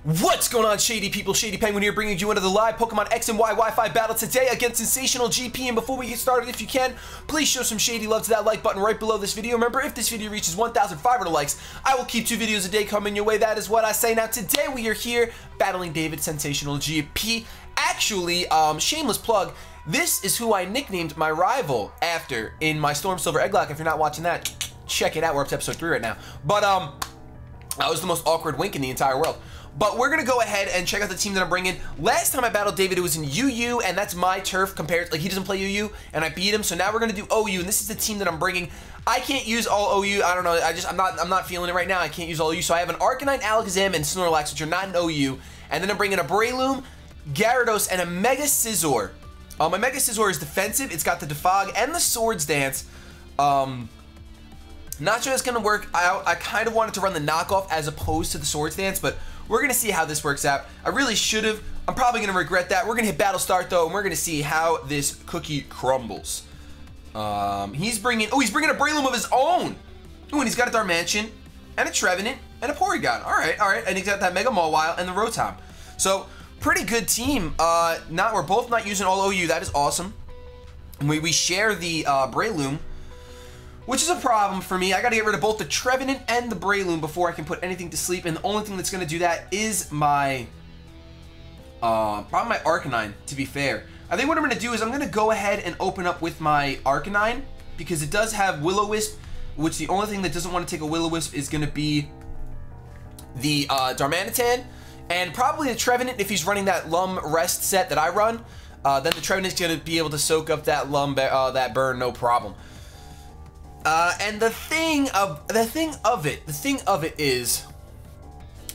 What's going on, Shady people? ShadyPenguinn here, bringing you another live Pokemon X and Y Wi-Fi battle today against SensationalGP. And before we get started, if you can, please show some shady love to that like button right below this video. Remember, if this video reaches 1,500 likes, I will keep 2 videos a day coming your way. That is what I say. Now, today we are here battling David, SensationalGP. Actually, shameless plug, this is who I nicknamed my rival after in my Storm Silver Egglock. If you're not watching that, check it out. We're up to episode 3 right now. But, that was the most awkward wink in the entire world. But we're going to go ahead and check out the team that I'm bringing. Last time I battled David, it was in UU, and that's my turf compared, like, he doesn't play UU, and I beat him. So now we're going to do OU, and this is the team that I'm bringing. I can't use all OU. I don't know. I'm not feeling it right now. I can't use all OU. So I have an Arcanine, Alakazam, and Snorlax, which are not in OU. And then I'm bringing a Breloom, Gyarados, and a Mega Scizor. My Mega Scizor is defensive. It's got the Defog and the Swords Dance. Not sure it's going to work out. I kind of wanted to run the knockoff as opposed to the Swords Dance, but we're going to see how this works out. I really should have. I'm probably going to regret that. We're going to hit Battle Start, though, and we're going to see how this cookie crumbles. He's bringing a Breloom of his own. Ooh, and he's got a Darmanitan, and a Trevenant, and a Porygon. All right. And he's got that Mega Mawile and the Rotom. So, pretty good team. We're both not using all OU. That is awesome. And we share the Breloom, which is a problem for me. I got to get rid of both the Trevenant and the Breloom before I can put anything to sleep. And the only thing that's going to do that is my, probably my Arcanine, to be fair. I think what I'm going to do is I'm going to go ahead and open up with my Arcanine, because it does have Will-O-Wisp, which the only thing that doesn't want to take a Will-O-Wisp is going to be the Darmanitan, and probably the Trevenant if he's running that Lum Rest set that I run. Then the Trevenant's going to be able to soak up that that burn, no problem. And the thing of it is,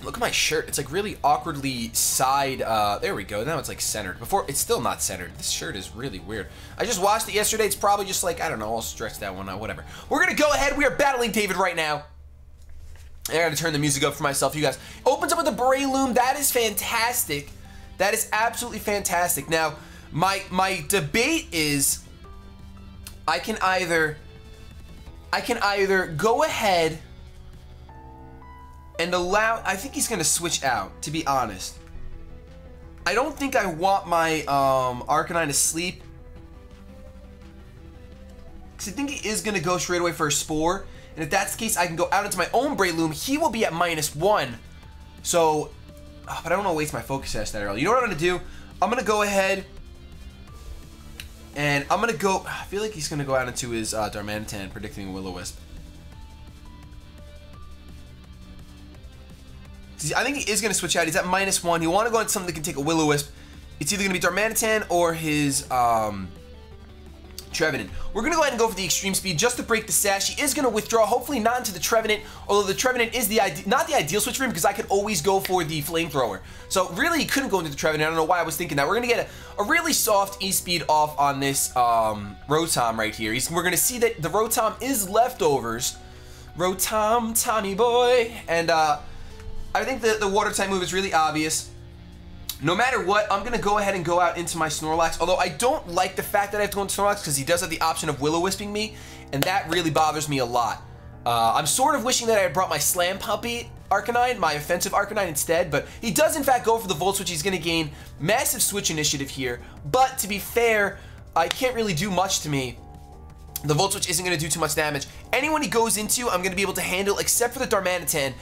look at my shirt. It's like really awkwardly side. There we go. Now it's like centered. Before, it's still not centered. This shirt is really weird. I just washed it yesterday. It's probably just like, I don't know. I'll stretch that one out. Whatever. We're gonna go ahead. We are battling David right now. I gotta turn the music up for myself, you guys. Opens up with a Breloom. That is fantastic. That is absolutely fantastic. Now, my debate is, I can either go ahead and allow, I think he's going to switch out, to be honest. I don't think I want my Arcanine to sleep, because I think he is going to go straight away for a Spore, and if that's the case, I can go out into my own Breloom. He will be at -1, so, but I don't want to waste my Focus Sash that early. You know what I'm going to do? I'm going to go ahead and I'm going to go, I feel like he's going to go out into his Darmanitan, predicting Will-O-Wisp. I think he is going to switch out. He's at -1. You want to go into something that can take a Will-O-Wisp. It's either going to be Darmanitan or his Trevenant. We're going to go ahead and go for the Extreme Speed just to break the sash. He is going to withdraw, hopefully not into the Trevenant, although the Trevenant is not the ideal switch for him, because I could always go for the Flamethrower. So really, he couldn't go into the Trevenant. I don't know why I was thinking that. We're going to get a really soft E-Speed off on this Rotom right here. We're going to see that the Rotom is leftovers. Rotom, Tommy boy. And I think the Water-type move is really obvious. No matter what, I'm going to go ahead and go out into my Snorlax, although I don't like the fact that I have to go into Snorlax, because he does have the option of Will-O-Wisping me, and that really bothers me a lot. I'm sort of wishing that I had brought my Slam Puppy Arcanine, my offensive Arcanine instead, but he does in fact go for the Volt Switch. He's going to gain massive Switch initiative here, but to be fair, I can't really do much to me. The Volt Switch isn't going to do too much damage. Anyone he goes into, I'm going to be able to handle, except for the Darmanitan.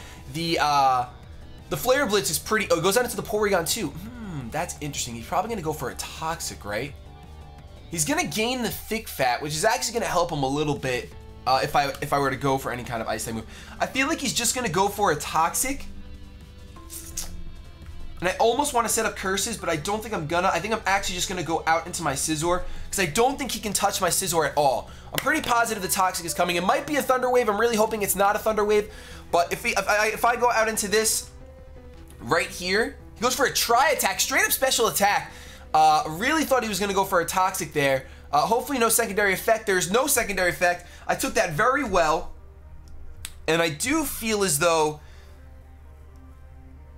The Flare Blitz is pretty... Oh, it goes out into the Porygon too. That's interesting. He's probably going to go for a Toxic, right? He's going to gain the Thick Fat, which is actually going to help him a little bit if I were to go for any kind of Ice-type move. I feel like he's just going to go for a Toxic. And I almost want to set up Curses, but I don't think I'm gonna. I think I'm actually just going to go out into my Scizor, because I don't think he can touch my Scizor at all. I'm pretty positive the Toxic is coming. It might be a Thunder Wave. I'm really hoping it's not a Thunder Wave. But if I go out into this right here, he goes for a Tri-Attack, straight up special attack. Really thought he was going to go for a Toxic there. Hopefully no secondary effect. There's no secondary effect. I took that very well. And I do feel as though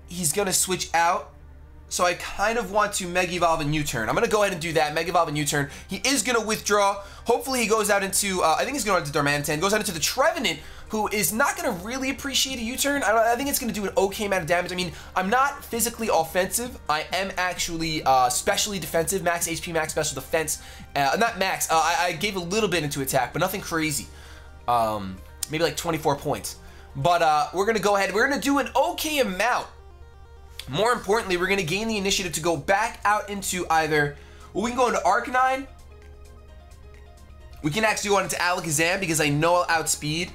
he's going to switch out. So I kind of want to Mega Evolve and U-turn. I'm going to go ahead and do that. Mega Evolve and U-turn. He is going to withdraw. Hopefully he goes out into, I think he's going out into Darmanitan. Goes out into the Trevenant, who is not going to really appreciate a U-turn. I think it's going to do an okay amount of damage. I mean, I'm not physically offensive. I am actually specially defensive, max HP, max special defense. Not max. I gave a little bit into attack, but nothing crazy. Maybe like 24 points. But we're going to go ahead. We're going to do an okay amount. More importantly, we're going to gain the initiative to go back out into either... Well, we can go into Arcanine. We can actually go into Alakazam because I know I'll outspeed.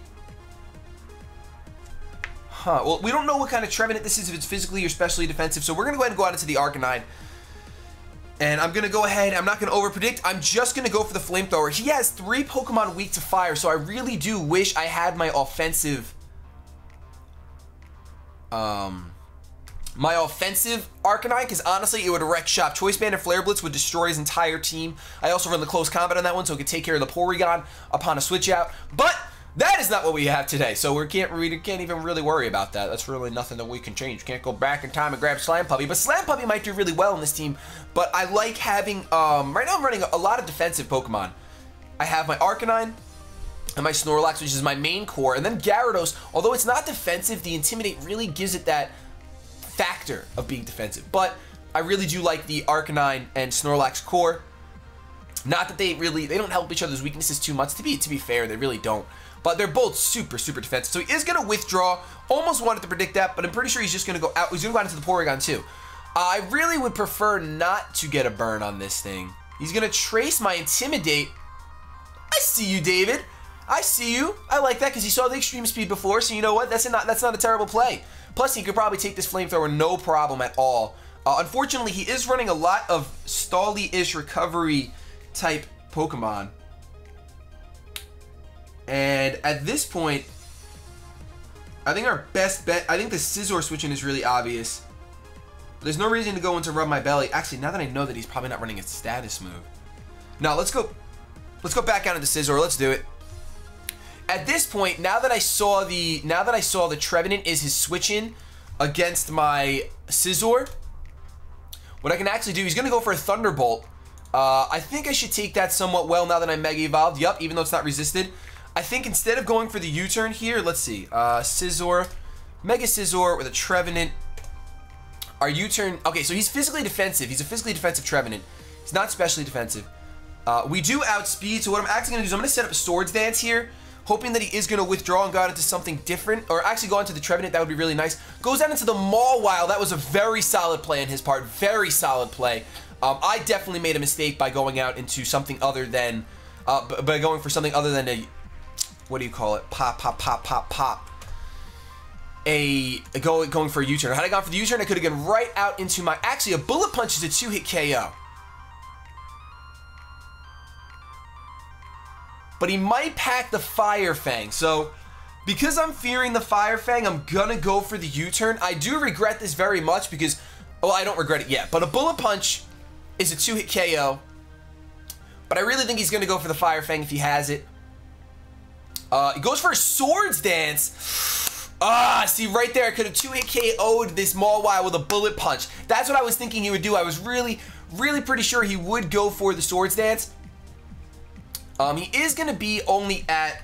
Huh. Well, we don't know what kind of Trevenant this is, if it's physically or specially defensive. So we're going to go ahead and go out into the Arcanine. And I'm going to go ahead. I'm not going to overpredict. I'm just going to go for the Flamethrower. He has 3 Pokemon weak to fire. So I really do wish I had my offensive... my offensive Arcanine, because honestly, it would wreck shop. Choice Band and Flare Blitz would destroy his entire team. I also run the close combat on that one, so it could take care of the Porygon upon a switch out. But... that is not what we have today, so we can't even really worry about that. That's really nothing that we can change. Can't go back in time and grab Slamppuppy, but Slamppuppy might do really well in this team. But I like having, right now I'm running a lot of defensive Pokemon. I have my Arcanine and my Snorlax, which is my main core, and then Gyarados. Although it's not defensive, the Intimidate really gives it that factor of being defensive. But I really do like the Arcanine and Snorlax core. Not that they don't help each other's weaknesses too much. To be fair, they really don't. But they're both super, super defensive. So he is going to withdraw. Almost wanted to predict that, but I'm pretty sure he's just going to go out. He's going to go out into the Porygon too. I really would prefer not to get a burn on this thing. He's going to trace my Intimidate. I see you, David. I see you. I like that because he saw the extreme speed before, so you know what? That's not a terrible play. Plus, he could probably take this Flamethrower no problem at all. Unfortunately, he is running a lot of stally-ish recovery type Pokemon. And at this point, I think our best bet, I think the Scizor switching is really obvious. There's no reason to go into Rub My Belly. Actually, now that I know that he's probably not running a status move. No, let's go back out into Scizor. Let's do it. At this point, now that I saw the Trevenant is his switch-in against my Scizor, what I can actually do, he's going to go for a Thunderbolt. I think I should take that somewhat well now that I'm Mega Evolved. Yup, even though it's not resisted. I think instead of going for the U-turn here, let's see. Scizor, Mega Scizor with a Trevenant. Our U-turn, okay, so he's physically defensive. He's a physically defensive Trevenant. He's not specially defensive. We do outspeed, so what I'm actually going to do is I'm going to set up a Swords Dance here, hoping that he is going to withdraw and go out into something different, or actually go into the Trevenant. That would be really nice. Goes out into the Mawile. That was a very solid play on his part. Very solid play. I definitely made a mistake by going out into something other than, by going for something other than a, what do you call it? Pop. Going for a U-turn. Had I gone for the U-turn, I could have gone right out into my, actually a Bullet Punch is a 2-hit KO. But he might pack the Fire Fang, so because I'm fearing the Fire Fang, I'm gonna go for the U-turn. I do regret this very much because, well, I don't regret it yet, but a Bullet Punch is a 2-hit KO. But I really think he's gonna go for the Fire Fang if he has it. He goes for a Swords Dance. See right there, I could have 2-hit KO'd this Mawile with a Bullet Punch. That's what I was thinking he would do. I was really pretty sure he would go for the Swords Dance. He is going to be only at,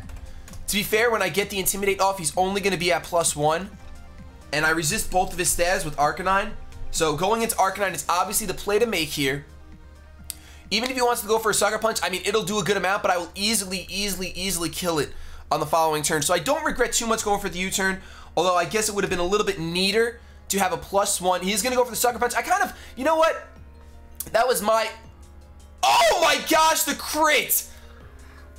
to be fair, when I get the Intimidate off, he's only going to be at +1. And I resist both of his stabs with Arcanine. So going into Arcanine is obviously the play to make here. Even if he wants to go for a Sucker Punch, I mean, it'll do a good amount, but I will easily kill it on the following turn. So I don't regret too much going for the U-turn, although I guess it would have been a little bit neater to have a +1. He's going to go for the Sucker Punch. I kind of, you know what? That was my, oh my gosh, the crit!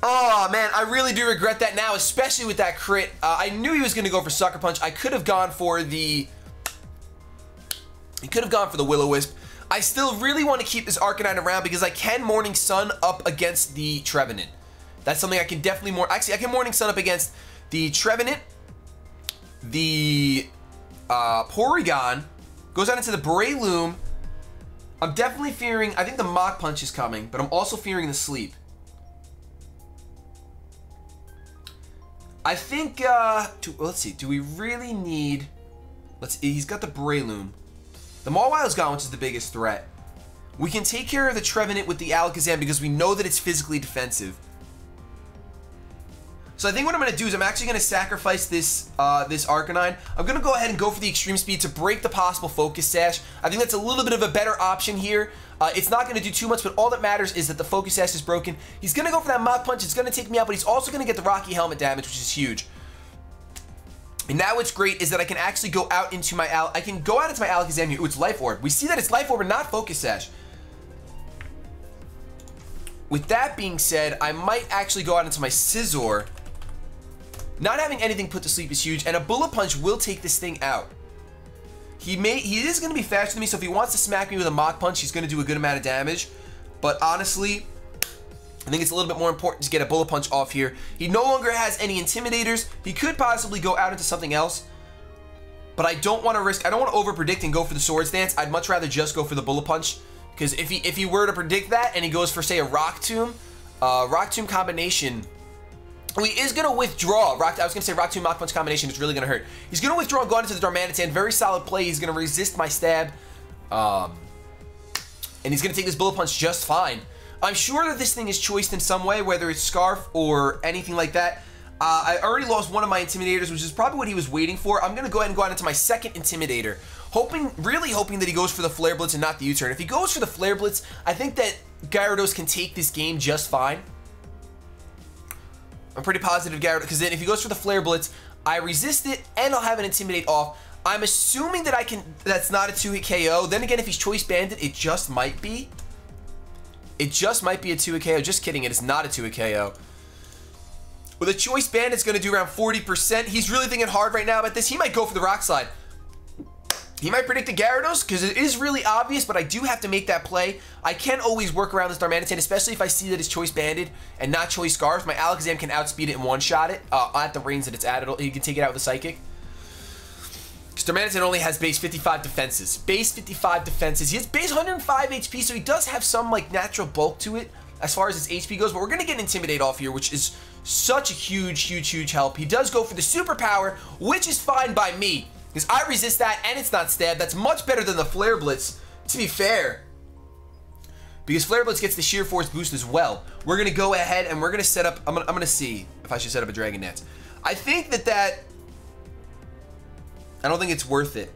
Oh man, I really do regret that now, especially with that crit. I knew he was going to go for Sucker Punch. I could have gone for the, Will-O-Wisp. I still really want to keep this Arcanine around because I can Morning Sun up against the Trevenant. That's something I can definitely actually, I can Morning Sun up against the Trevenant, the Porygon, goes out into the Breloom. I'm definitely fearing, I think the Mach Punch is coming, but I'm also fearing the Sleep. I think, let's see, do we really need, he's got the Breloom. The Mawile's gone, which is the biggest threat. We can take care of the Trevenant with the Alakazam because we know that it's physically defensive. So I think what I'm going to do is I'm actually going to sacrifice this this Arcanine. I'm going to go ahead and go for the extreme speed to break the possible focus sash. I think that's a little bit of a better option here. It's not going to do too much, but all that matters is that the focus sash is broken. He's going to go for that Mach Punch. It's going to take me out, but he's also going to get the Rocky Helmet damage, which is huge. And now what's great is that I can actually go out into my Alakazam here. Ooh, it's Life Orb. We see that it's Life Orb and not Focus Sash. With that being said, I might actually go out into my Scizor. Not having anything put to sleep is huge, and a Bullet Punch will take this thing out. He is going to be faster than me, so if he wants to smack me with a Mach Punch, he's going to do a good amount of damage. But honestly, I think it's a little bit more important to get a Bullet Punch off here. He no longer has any Intimidators. He could possibly go out into something else, but I don't want to risk. I don't want to over-predict and go for the Swords Dance. I'd much rather just go for the Bullet Punch, because if he were to predict that and he goes for, say, a Rock Tomb combination, he is going to withdraw. I was going to say Rock Tomb Mach Punch combination is really going to hurt. He's going to withdraw and go into the Darmanitan. Very solid play. He's going to resist my stab, and he's going to take this Bullet Punch just fine. I'm sure that this thing is choiced in some way, whether it's Scarf or anything like that. I already lost one of my Intimidators, which is probably what he was waiting for. I'm going to go ahead and go out into my second Intimidator, really hoping that he goes for the Flare Blitz and not the U-turn. If he goes for the Flare Blitz, I think that Gyarados can take this game just fine. I'm pretty positive Gyarados, because then if he goes for the Flare Blitz, I resist it, and I'll have an Intimidate off. I'm assuming that that's not a 2-hit KO. Then again, if he's Choice Banded, it just might be. It just might be a 2-hit KO. Just kidding, it is not a 2-hit KO. With a Choice Band, it's going to do around 40%. He's really thinking hard right now about this. He might go for the Rock Slide. He might predict the Gyarados, because it is really obvious, but I do have to make that play. I can always work around this Darmanitan, especially if I see that it's Choice Banded and not Choice Scarf. My Alakazam can outspeed it and one-shot it at the range that it's at. He can take it out with a Psychic. Because Darmanitan only has base 55 defenses. Base 55 defenses. He has base 105 HP, so he does have some like natural bulk to it as far as his HP goes, but we're going to get an Intimidate off here, which is such a huge help. He does go for the Superpower, which is fine by me, because I resist that and it's not stab. That's much better than the Flare Blitz, to be fair, because Flare Blitz gets the Sheer Force boost as well. We're going to go ahead and we're going to set up, I'm going to see if I should set up a Dragon Dance. I think that I don't think it's worth it.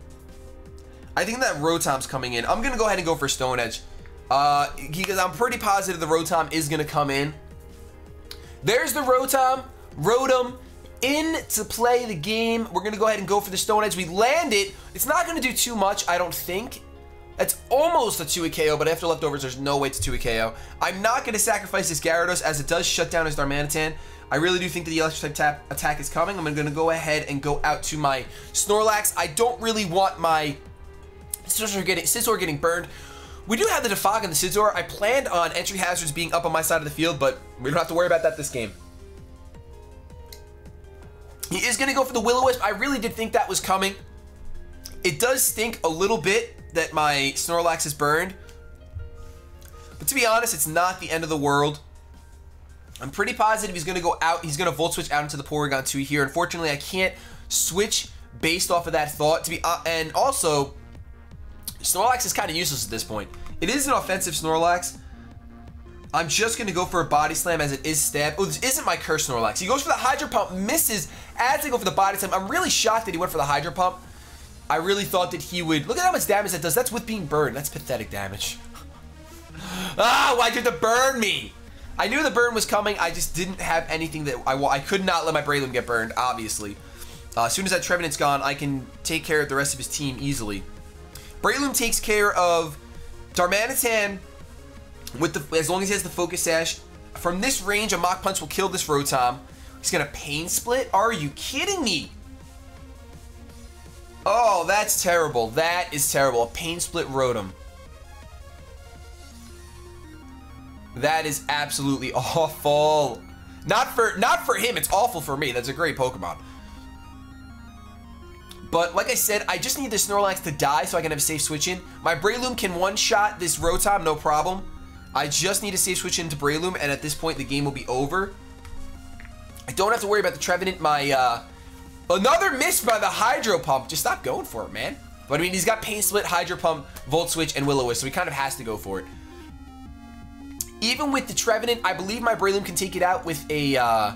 I think that Rotom's coming in. I'm going to go ahead and go for Stone Edge, because I'm pretty positive the Rotom is going to come in. There's the Rotom in to play the game. We're going to go ahead and go for the Stone Edge. We land it. It's not going to do too much, I don't think. That's almost a 2-hit KO, but after leftovers, there's no way it's a 2-hit KO. I'm not going to sacrifice this Gyarados, as it does shut down his Darmanitan. I really do think that the Electric type attack is coming. I'm going to go ahead and go out to my Snorlax. I don't really want my Scizor getting burned. We do have the Defog in the Scizor. I planned on entry hazards being up on my side of the field, but we don't have to worry about that this game. He is going to go for the Will-O-Wisp. I really did think that was coming. It does stink a little bit that my Snorlax is burned, but to be honest, it's not the end of the world. I'm pretty positive he's going to go out. He's going to Volt Switch out into the Porygon 2 here. Unfortunately, I can't switch based off of that thought. And also, Snorlax is kind of useless at this point. It is an offensive Snorlax. I'm just going to go for a Body Slam, as it is stab. Oh, this isn't my Curse Snorlax. He goes for the Hydro Pump, misses as I go for the Body Slam. I'm really shocked that he went for the Hydro Pump. I really thought that he would. Look at how much damage that does. That's with being burned. That's pathetic damage. Ah, why'd you have to burn me? I knew the burn was coming. I just didn't have anything that I could not let my Breloom get burned, obviously. As soon as that Trevenant's gone, I can take care of the rest of his team easily. Breloom takes care of Darmanitan as long as he has the Focus Sash. From this range, a Mach Punch will kill this Rotom. He's going to Pain Split? Are you kidding me? Oh, that's terrible. That is terrible. A Pain Split Rotom. That is absolutely awful. Not for him, it's awful for me. That's a great Pokemon. But like I said, I just need the Snorlax to die so I can have a safe switch in. My Breloom can one-shot this Rotom, no problem. I just need a safe switch into Breloom, and at this point, the game will be over. I don't have to worry about the Trevenant. Another miss by the Hydro Pump. Just stop going for it, man. But I mean, he's got Pain Split, Hydro Pump, Volt Switch, and Will-O-Wisp, so he kind of has to go for it. Even with the Trevenant, I believe my Breloom can take it out with a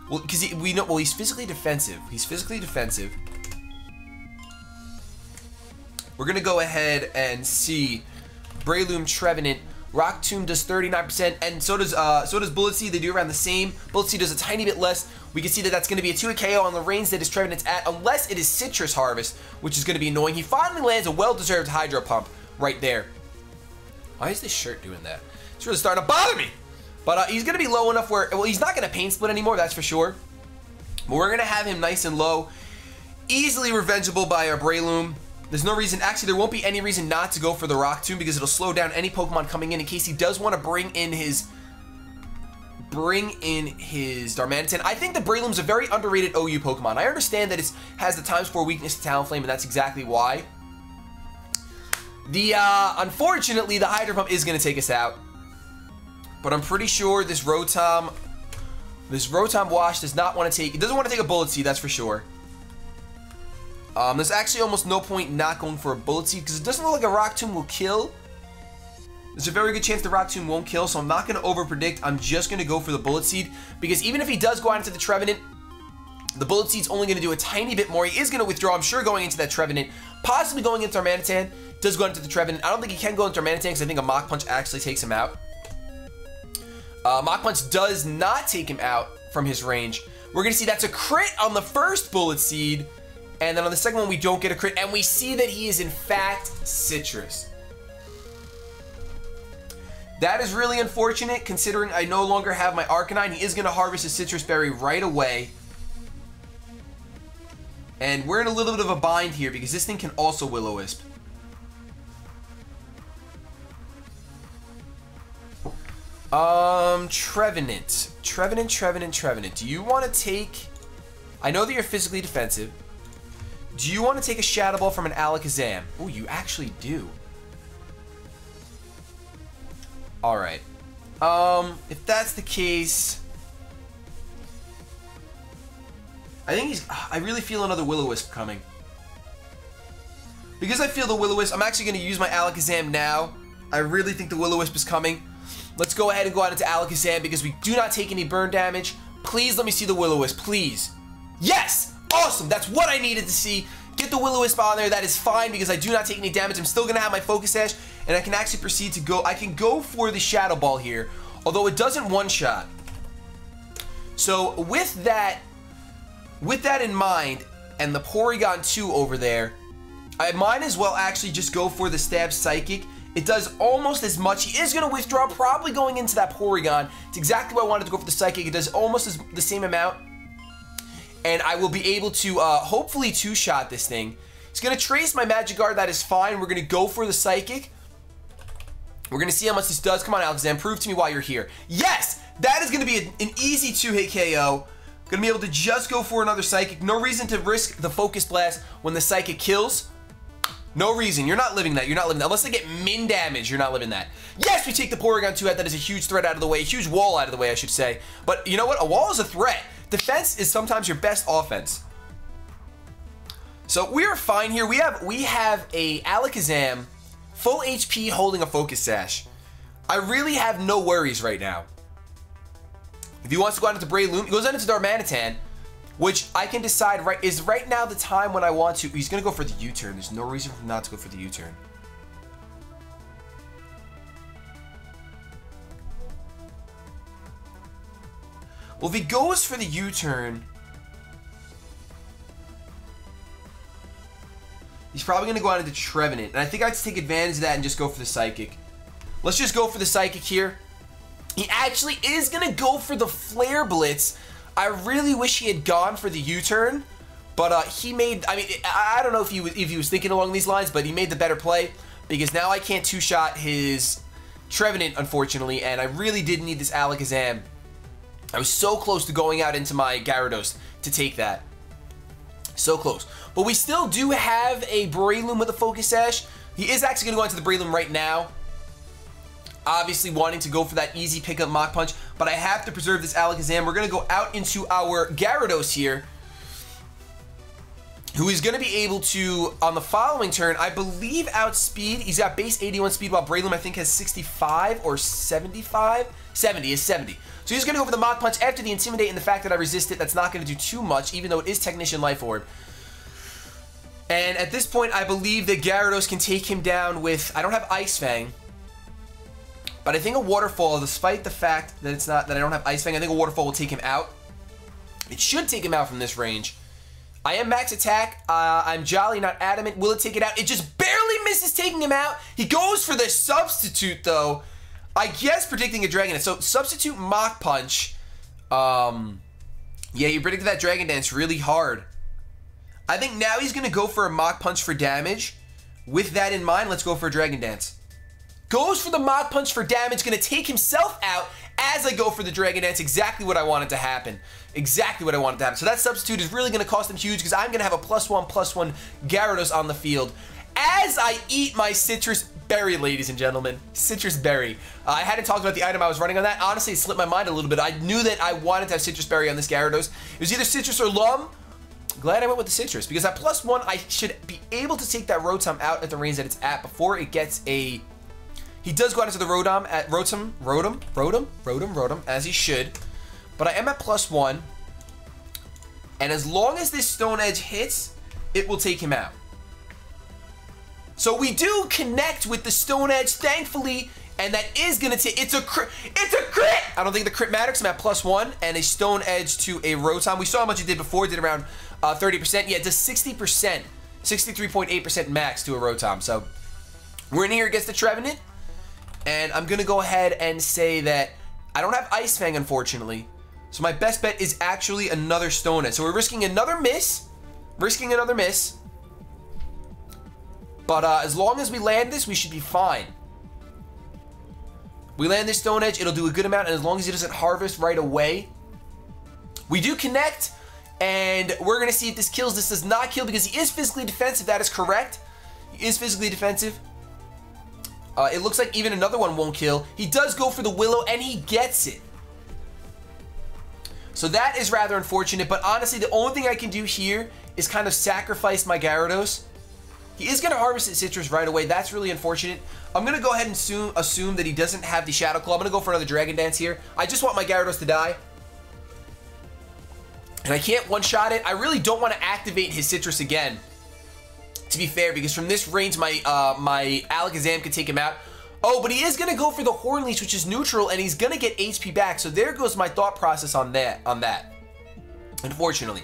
Well, because we know, well, he's physically defensive. He's physically defensive. We're going to go ahead and see Breloom Trevenant. Rock Tomb does 39%, and so does Bullet Seed. They do around the same. Bullet Seed does a tiny bit less. We can see that that's going to be a 2-hit KO on the range that his Trevenant's at, unless it is Citrus Harvest, which is going to be annoying. He finally lands a well-deserved Hydro Pump right there. Why is this shirt doing that? It's really starting to bother me. But he's going to be low enough where, well, he's not going to Pain Split anymore, that's for sure. But we're going to have him nice and low. Easily revengeable by our Breloom. There's no reason, actually there won't be any reason not to go for the Rock Tomb because it'll slow down any Pokemon coming in case he does want to bring in his Darmanitan. I think the Breloom's a very underrated OU Pokemon. I understand that it has the times 4 weakness to Talonflame, and that's exactly why. Unfortunately, the Hydro Pump is going to take us out. But I'm pretty sure this Rotom Wash does not want to take, it doesn't want to take a Bullet Seed, that's for sure. There's actually almost no point not going for a Bullet Seed because it doesn't look like a Rock Tomb will kill. There's a very good chance the Rock Tomb won't kill, so I'm not going to over-predict. I'm just going to go for the Bullet Seed because even if he does go out into the Trevenant, the Bullet Seed's only going to do a tiny bit more. He is going to withdraw, I'm sure, going into that Trevenant, possibly going into Darmanitan. Does go into the Trevenant. I don't think he can go into Darmanitan because I think a Mach Punch actually takes him out. Mach Punch does not take him out from his range. We're going to see that's a crit on the first Bullet Seed. And then on the second one, we don't get a crit. And we see that he is, in fact, Citrus. That is really unfortunate, considering I no longer have my Arcanine. He is going to harvest his Citrus Berry right away. And we're in a little bit of a bind here, because this thing can also Will-O-Wisp. Trevenant. Do you want to take... I know that you're physically defensive. Do you want to take a Shadow Ball from an Alakazam? Oh, you actually do. Alright. If that's the case... I think he's... I really feel another Will-O-Wisp coming. Because I feel the Will-O-Wisp, I'm actually going to use my Alakazam now. I really think the Will-O-Wisp is coming. Let's go ahead and go out into Alakazam because we do not take any burn damage. Please let me see the Will-O-Wisp, please. Yes! Awesome! That's what I needed to see. Get the Will-O-Wisp on there. That is fine because I do not take any damage. I'm still going to have my Focus Sash, and I can actually proceed to go... I can go for the Shadow Ball here, although it doesn't one-shot. So with that in mind, and the Porygon 2 over there, I might as well actually just go for the Stab Psychic. It does almost as much. He is going to withdraw, probably going into that Porygon. It's exactly why I wanted to go for the Psychic. It does almost the same amount. And I will be able to hopefully two-shot this thing. It's going to trace my Magikarp. That is fine. We're going to go for the Psychic. We're going to see how much this does. Come on, Alakazam. Prove to me why you're here. Yes! That is going to be an easy two-hit KO. Going to be able to just go for another Psychic. No reason to risk the Focus Blast when the Psychic kills. No reason. You're not living that. You're not living that. Unless they get min damage, you're not living that. Yes, we take the Porygon 2 out. That is a huge threat out of the way. A huge wall out of the way, I should say. But you know what? A wall is a threat. Defense is sometimes your best offense. So we are fine here. We have a Alakazam, full HP, holding a Focus Sash. I really have no worries right now. If he wants to go out into Breloom, he goes out into Darmanitan, which I can decide is right now the time when I want to. He's going to go for the U-turn. There's no reason for him not to go for the U-turn. Well, if he goes for the U-turn, he's probably going to go out into Trevenant. And I think I'd take advantage of that and just go for the Psychic. Let's just go for the Psychic here. He actually is going to go for the Flare Blitz. I really wish he had gone for the U-turn, but he made... I mean, I don't know if he was thinking along these lines, but he made the better play because now I can't two-shot his Trevenant, unfortunately, and I really did need this Alakazam. I was so close to going out into my Gyarados to take that. So close. But we still do have a Breloom with a Focus Sash. He is actually going to go into the Breloom right now. Obviously wanting to go for that easy pickup Mach Punch, but I have to preserve this Alakazam. We're going to go out into our Gyarados here. who is going to be able to, on the following turn, I believe, outspeed. He's got base 81 speed, while Braylon, I think, has 65 or 75. 70 is 70. So he's going to go for the Mach Punch after the Intimidate and the fact that I resist it. That's not going to do too much, even though it is Technician Life Orb. And at this point, I believe that Gyarados can take him down with... I don't have Ice Fang. But I think a Waterfall, despite the fact that it's not that I don't have Ice Fang, I think a Waterfall will take him out. It should take him out from this range. I am max attack. I'm Jolly, not adamant. Will it take it out? It just barely misses taking him out. He goes for the Substitute, though. I guess predicting a Dragon Dance. So, Substitute Mach Punch. Yeah, you predicted that Dragon Dance really hard. I think now he's going to go for a Mach Punch for damage. With that in mind, let's go for a Dragon Dance. Goes for the Mach Punch for damage. Going to take himself out as I go for the Dragon Dance. Exactly what I wanted to happen. Exactly what I wanted to happen. So that Substitute is really going to cost him huge because I'm going to have a +1/+1 Gyarados on the field. As I eat my Citrus Berry, ladies and gentlemen. Citrus Berry. I hadn't talked about the item I was running on that. Honestly, it slipped my mind a little bit. I knew that I wanted to have Citrus Berry on this Gyarados. It was either Citrus or Lum. Glad I went with the Citrus because at +1, I should be able to take that Rotom out at the range that it's at before it gets a... He does go out into the Rotom, as he should. But I am at +1. And as long as this Stone Edge hits, it will take him out. So we do connect with the Stone Edge, thankfully. And that is going to take... It's a crit! It's a crit! I don't think the crit matters. I'm at +1. And a Stone Edge to a Rotom. We saw how much it did before. It did around 30%. Yeah, it does 60%. 63.8% max to a Rotom. So we're in here against the Trevenant. And I'm going to go ahead and say that I don't have Ice Fang, unfortunately. So my best bet is actually another Stone Edge. So we're risking another miss. Risking another miss. But as long as we land this, we should be fine. We land this Stone Edge, it'll do a good amount. And as long as he doesn't harvest right away. We do connect. And we're going to see if this kills. This does not kill because he is physically defensive. That is correct. He is physically defensive. It looks like even another one won't kill. He does go for the Willow, and he gets it. So that is rather unfortunate, but honestly, the only thing I can do here is kind of sacrifice my Gyarados. He is going to harvest his Citrus right away. That's really unfortunate. I'm going to go ahead and assume that he doesn't have the Shadow Claw. I'm going to go for another Dragon Dance here. I just want my Gyarados to die. And I can't one-shot it. I really don't want to activate his Citrus again, to be fair, because from this range, my Alakazam could take him out. Oh, but he is going to go for the Horn Leech, which is neutral, and he's going to get HP back. So there goes my thought process on that. Unfortunately.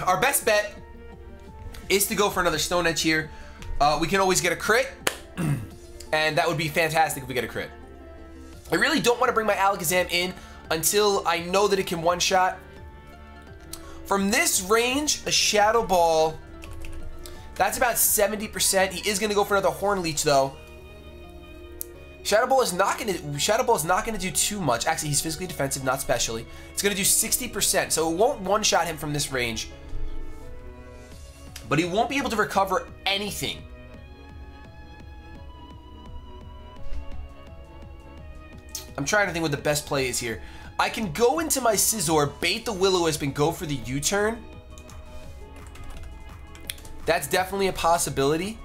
Our best bet is to go for another Stone Edge here. We can always get a crit, and that would be fantastic if we get a crit. I really don't want to bring my Alakazam in until I know that it can one-shot. From this range, a Shadow Ball... That's about 70%. He is going to go for another Horn Leech, though. Shadow Ball is not going to do too much. Actually, he's physically defensive, not specially. It's going to do 60%, so it won't one-shot him from this range. But he won't be able to recover anything. I'm trying to think what the best play is here. I can go into my Scizor, bait the Will-O-Wisp, and go for the U-turn. That's definitely a possibility.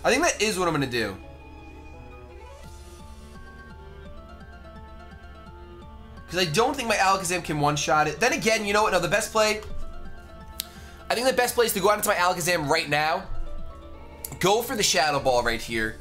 I think that is what I'm going to do. Because I don't think my Alakazam can one-shot it. Then again, you know what? No, the best play... I think the best play is to go out into my Alakazam right now. Go for the Shadow Ball right here.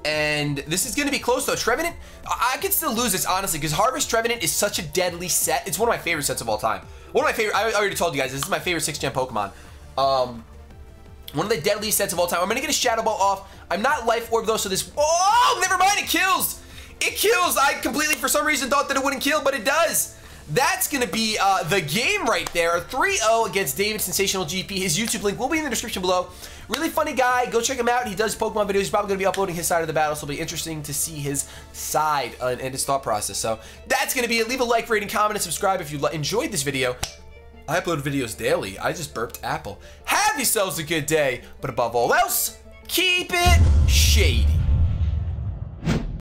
And this is going to be close, though. Trevenant, I could still lose this, honestly, because Harvest Trevenant is such a deadly set. It's one of my favorite sets of all time. One of my favorite, I already told you guys, this is my favorite 6th-gen Pokemon. One of the deadliest sets of all time. I'm going to get a Shadow Ball off. I'm not Life Orb, though, so this... Oh, never mind, it kills! It kills! I completely, for some reason, thought that it wouldn't kill, but it does. That's going to be the game right there. A 3-0 against David SensationalGP. His YouTube link will be in the description below. Really funny guy. Go check him out. He does Pokemon videos. He's probably going to be uploading his side of the battle, so it'll be interesting to see his side and his thought process. So that's going to be it. Leave a like, rating, comment, and subscribe if you enjoyed this video. I upload videos daily. I just burped Apple. Have yourselves a good day, but above all else, keep it shady.